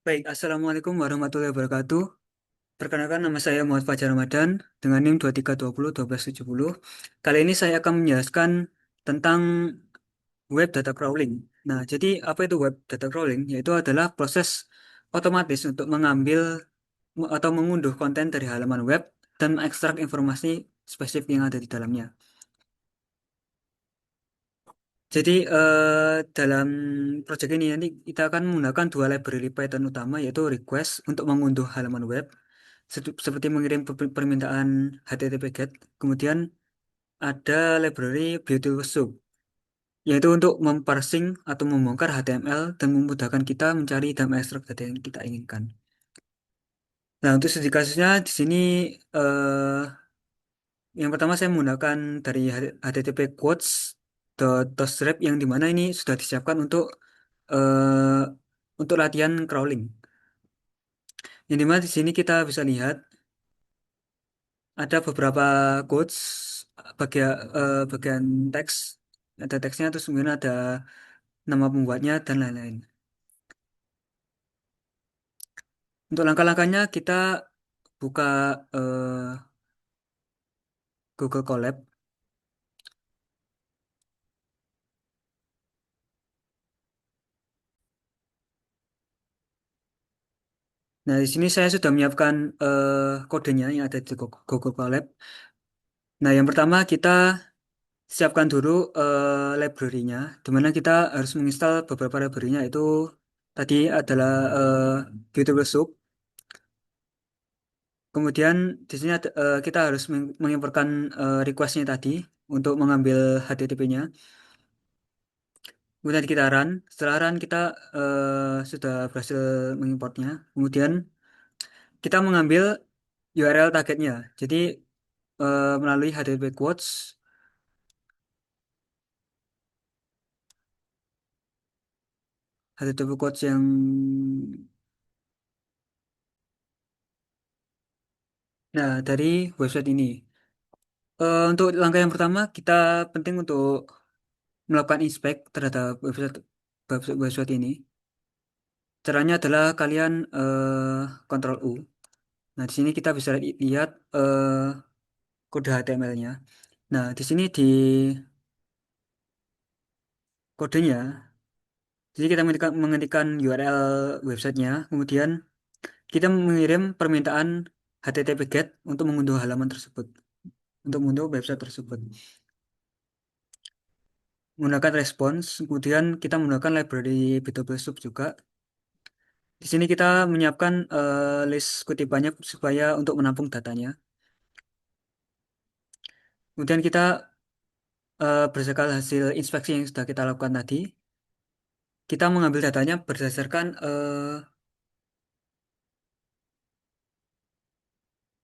Baik, Assalamualaikum warahmatullahi wabarakatuh. Perkenalkan nama saya Muhammad Fajar Ramadan dengan NIM 23201270. Kali ini saya akan menjelaskan tentang web data crawling. Nah, jadi apa itu web data crawling? Yaitu adalah proses otomatis untuk mengambil atau mengunduh konten dari halaman web dan mengekstrak informasi spesifik yang ada di dalamnya. Jadi dalam proyek ini nanti kita akan menggunakan dua library Python utama yaitu request untuk mengunduh halaman web seperti mengirim permintaan HTTP GET. Kemudian ada library Beautiful Soup yaitu untuk memparsing atau membongkar HTML dan memudahkan kita mencari dan mengekstrak data yang kita inginkan. Nah, untuk studi kasusnya di sini eh, yang pertama saya menggunakan dari HTTP quotes .tostrep yang dimana ini sudah disiapkan untuk latihan crawling. Yang dimana di sini kita bisa lihat ada beberapa quotes bagian teks, ada teksnya terus kemudian ada nama pembuatnya dan lain-lain. Untuk langkah-langkahnya kita buka Google Colab. Nah, di sini saya sudah menyiapkan kodenya yang ada di Google Colab. Nah, yang pertama kita siapkan dulu library-nya, di mana kita harus menginstal beberapa library-nya itu tadi adalah Beautiful Soup. Kemudian di sini kita harus mengirimkan request-nya tadi untuk mengambil HTTP-nya. Kemudian kita run. Setelah run kita sudah berhasil mengimportnya. Kemudian kita mengambil URL targetnya. Jadi melalui HTTP quotes, HTTP quotes yang nah dari website ini. Untuk langkah yang pertama, kita penting untuk melakukan inspect terhadap website ini. Caranya adalah kalian Ctrl U. Nah, di sini kita bisa lihat kode HTML-nya. Nah, di sini di kodenya, jadi kita mengetikkan URL websitenya, kemudian kita mengirim permintaan HTTP GET untuk mengunduh halaman tersebut, untuk mengunduh website tersebut. Menggunakan response, kemudian kita menggunakan library BTP Sub juga. Di sini kita menyiapkan list kutipannya supaya untuk menampung datanya. Kemudian kita berdasarkan hasil inspeksi yang sudah kita lakukan tadi, kita mengambil datanya berdasarkan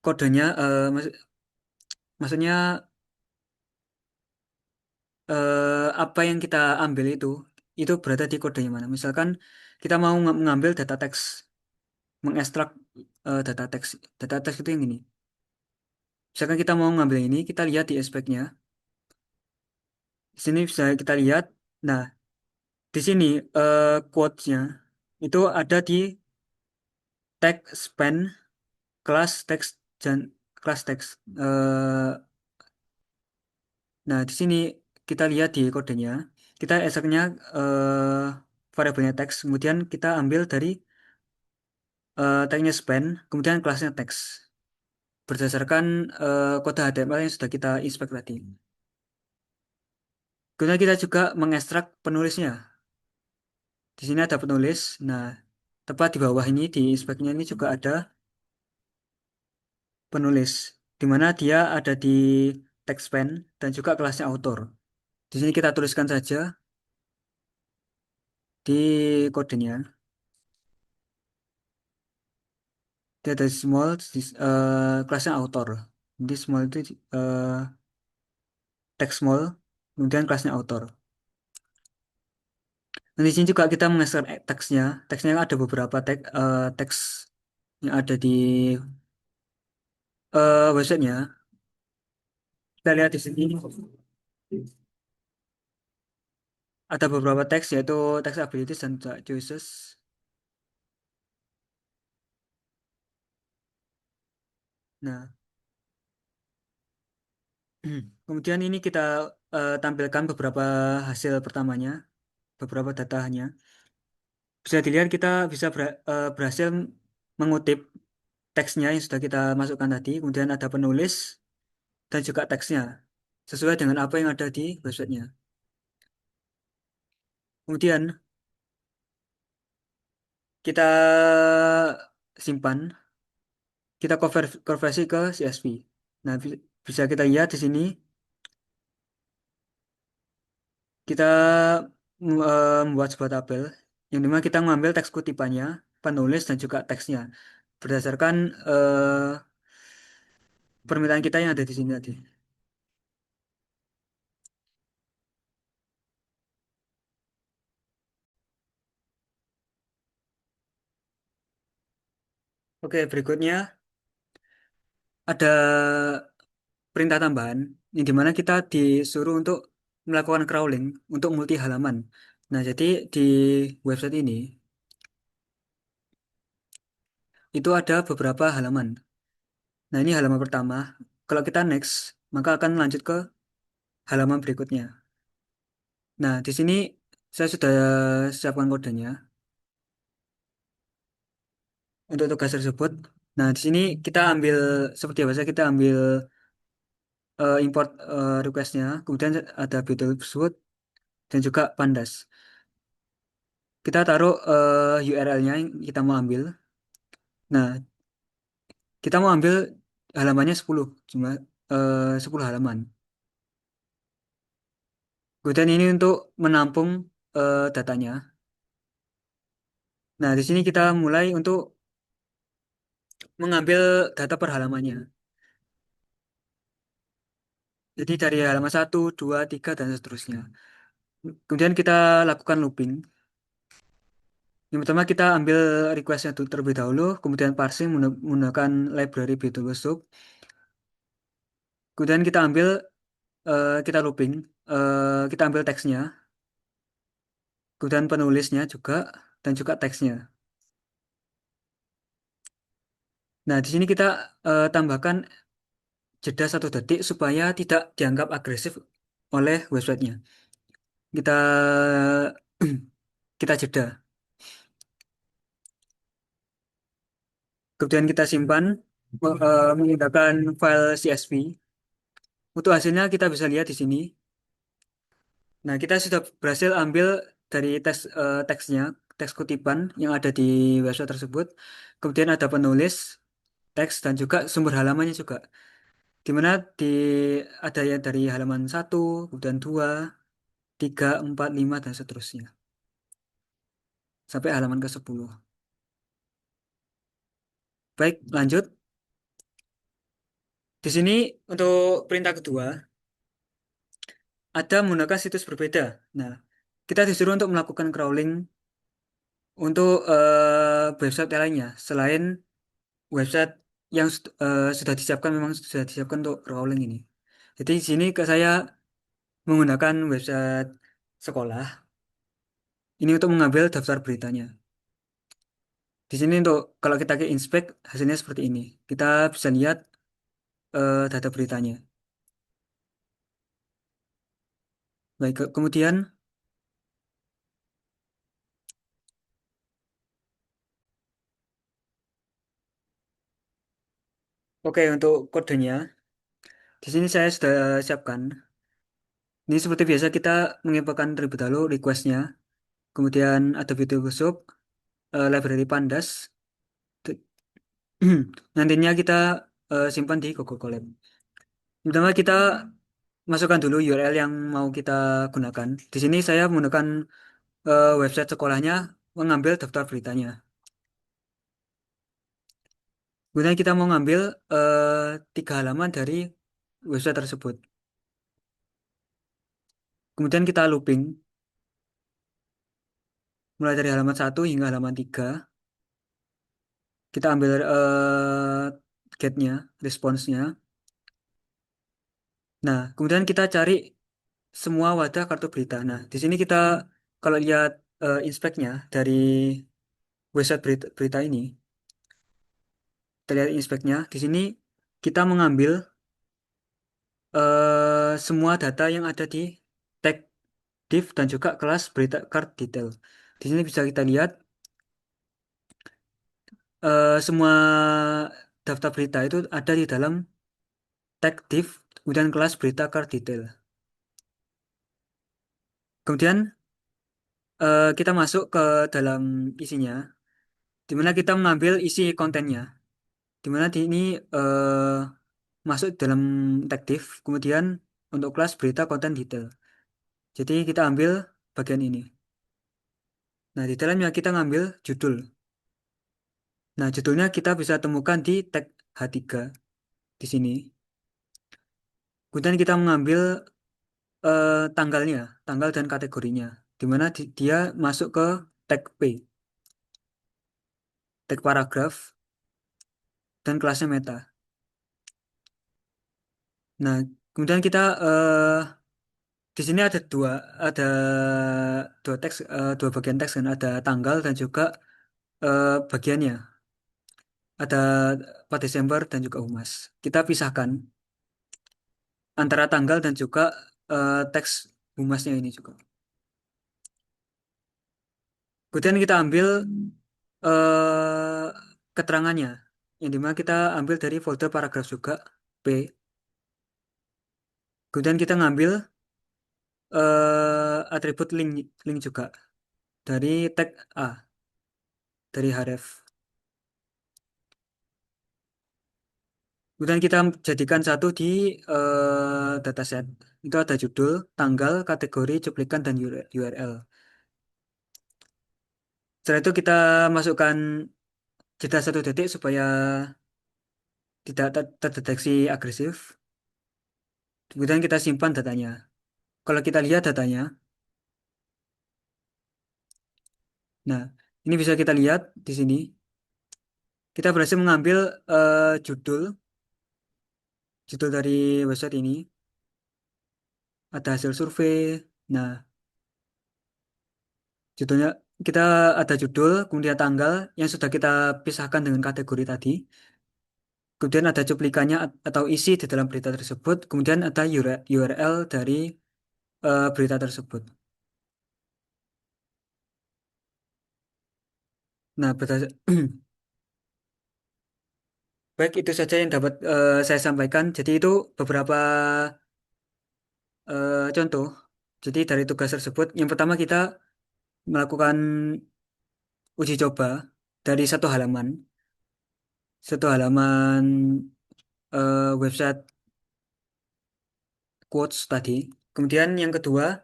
kodenya, maksudnya apa yang kita ambil itu berada di kodenya mana. Misalkan kita mau mengambil data teks, mengekstrak data teks. Data teks itu yang ini. Misalkan kita mau mengambil ini, kita lihat di aspeknya. Di sini bisa kita lihat. Nah, di sini quotes-nya itu ada di tag span kelas teks dan kelas teks. Nah, di sini kita lihat di kodenya, kita esoknya variabelnya teks, kemudian kita ambil dari tagnya span, kemudian kelasnya teks berdasarkan kode HTML yang sudah kita inspect tadi. Kemudian kita juga mengekstrak penulisnya. Di sini ada penulis. Nah, tepat di bawah ini di inspeknya ini juga ada penulis, di mana dia ada di text span dan juga kelasnya author. Di sini kita tuliskan saja di kodenya. Dia ada small, kelasnya author. Jadi small itu text small, kemudian kelasnya author. Dan di sini juga kita mengeser teksnya. Teksnya ada beberapa teks yang ada di websitenya. Kita lihat di sini ada beberapa teks yaitu teks abilities dan choices. Nah, kemudian ini kita tampilkan beberapa hasil pertamanya, beberapa datanya. Bisa dilihat kita bisa berhasil mengutip teksnya yang sudah kita masukkan tadi, kemudian ada penulis dan juga teksnya sesuai dengan apa yang ada di websitenya. Kemudian kita simpan, kita konversi ke CSV. Nah, bisa kita lihat di sini kita membuat sebuah tabel yang dimana kita mengambil teks kutipannya, penulis dan juga teksnya berdasarkan permintaan kita yang ada di sini tadi. Oke, berikutnya ada perintah tambahan yang dimana kita disuruh untuk melakukan crawling untuk multi halaman. Nah, jadi di website ini itu ada beberapa halaman. Nah, ini halaman pertama. Kalau kita next, maka akan lanjut ke halaman berikutnya. Nah, di sini saya sudah siapkan kodenya untuk tugas tersebut. Nah, di sini kita ambil seperti biasa kita ambil import requestnya, kemudian ada build tersebut dan juga pandas. Kita taruh URL-nya yang kita mau ambil. Nah, kita mau ambil halamannya 10, cuma 10 halaman. Kemudian ini untuk menampung datanya. Nah, di sini kita mulai untuk mengambil data per halamannya. Jadi dari halaman 1, 2, 3 dan seterusnya. Kemudian kita lakukan looping. Yang pertama kita ambil requestnya terlebih dahulu, kemudian parsing menggunakan library Visual Soup. Kemudian kita ambil, kita looping, kita ambil teksnya, kemudian penulisnya juga, dan juga teksnya. Nah, di sini kita tambahkan jeda 1 detik supaya tidak dianggap agresif oleh websitenya. Kita kita jeda. Kemudian kita simpan menggunakan file CSV. Untuk hasilnya kita bisa lihat di sini. Nah, kita sudah berhasil ambil dari teksnya, teks kutipan yang ada di website tersebut. Kemudian ada penulis, teks, dan juga sumber halamannya juga. Di mana ada yang dari halaman 1, kemudian 2, 3, 4, 5, dan seterusnya. Sampai halaman ke-10. Baik, lanjut. Di sini untuk perintah kedua, ada menggunakan situs berbeda. Nah, kita disuruh untuk melakukan crawling untuk website lainnya selain website yang sudah disiapkan, memang sudah disiapkan untuk crawling ini. Jadi di sini ke saya menggunakan website sekolah ini untuk mengambil daftar beritanya. Di sini untuk kalau kita ke inspect hasilnya seperti ini. Kita bisa lihat data beritanya. Baik, kemudian oke untuk kodenya di sini saya sudah siapkan. Ini seperti biasa kita menginfokan terlebih dahulu requestnya, kemudian ada video busuk, library pandas. T- Nantinya kita simpan di Google Colab. Pertama kita masukkan dulu URL yang mau kita gunakan. Di sini saya menggunakan website sekolahnya, mengambil daftar beritanya. Kemudian kita mau ngambil 3 halaman dari website tersebut. Kemudian kita looping mulai dari halaman 1 hingga halaman 3. Kita ambil getnya, responsnya. Nah, kemudian kita cari semua wadah kartu berita. Nah, di sini kita kalau lihat inspeknya dari website berita ini, kita lihat inspeknya di sini kita mengambil semua data yang ada di tag div dan juga kelas berita card detail. Di sini bisa kita lihat semua daftar berita itu ada di dalam tag div kemudian kelas berita card detail. Kemudian kita masuk ke dalam isinya, di mana kita mengambil isi kontennya, di mana di ini masuk dalam tag div, kemudian untuk kelas berita konten detail. Jadi kita ambil bagian ini. Nah, di dalamnya kita ngambil judul. Nah, judulnya kita bisa temukan di tag H3 di sini. Kemudian kita mengambil tanggalnya, tanggal dan kategorinya, di mana dia masuk ke tag P, tag paragraf dan kelasnya meta. Nah, kemudian kita di sini ada dua teks, dua bagian teks kan, ada tanggal dan juga bagiannya, ada 4 Desember dan juga humas. Kita pisahkan antara tanggal dan juga teks humasnya ini juga. Kemudian kita ambil eh, keterangannya, yang dimana kita ambil dari folder paragraf juga P. Kemudian kita ngambil atribut link link juga dari tag A, dari href. Kemudian kita jadikan satu di dataset. Itu ada judul, tanggal, kategori, cuplikan, dan URL. Setelah itu kita masukkan jeda 1 detik supaya tidak terdeteksi agresif. Kemudian kita simpan datanya. Kalau kita lihat datanya, nah ini bisa kita lihat di sini. Kita berhasil mengambil judul dari website ini. Ada hasil survei. Nah, judulnya kita ada judul, kemudian tanggal yang sudah kita pisahkan dengan kategori tadi. Kemudian ada cuplikannya atau isi di dalam berita tersebut. Kemudian ada URL dari berita tersebut. Nah, baik itu saja yang dapat saya sampaikan. Jadi itu beberapa contoh. Jadi dari tugas tersebut, yang pertama kita melakukan uji coba dari satu halaman website quotes tadi. Kemudian yang kedua,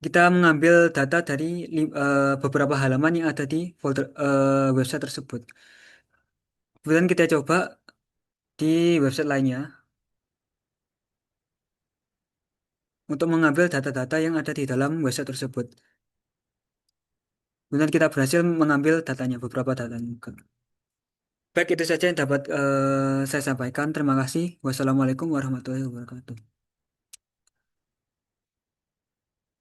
kita mengambil data dari beberapa halaman yang ada di folder website tersebut. Kemudian kita coba di website lainnya untuk mengambil data-data yang ada di dalam website tersebut. Kemudian kita berhasil mengambil datanya, beberapa datanya. Baik, itu saja yang dapat saya sampaikan. Terima kasih. Wassalamualaikum warahmatullahi wabarakatuh.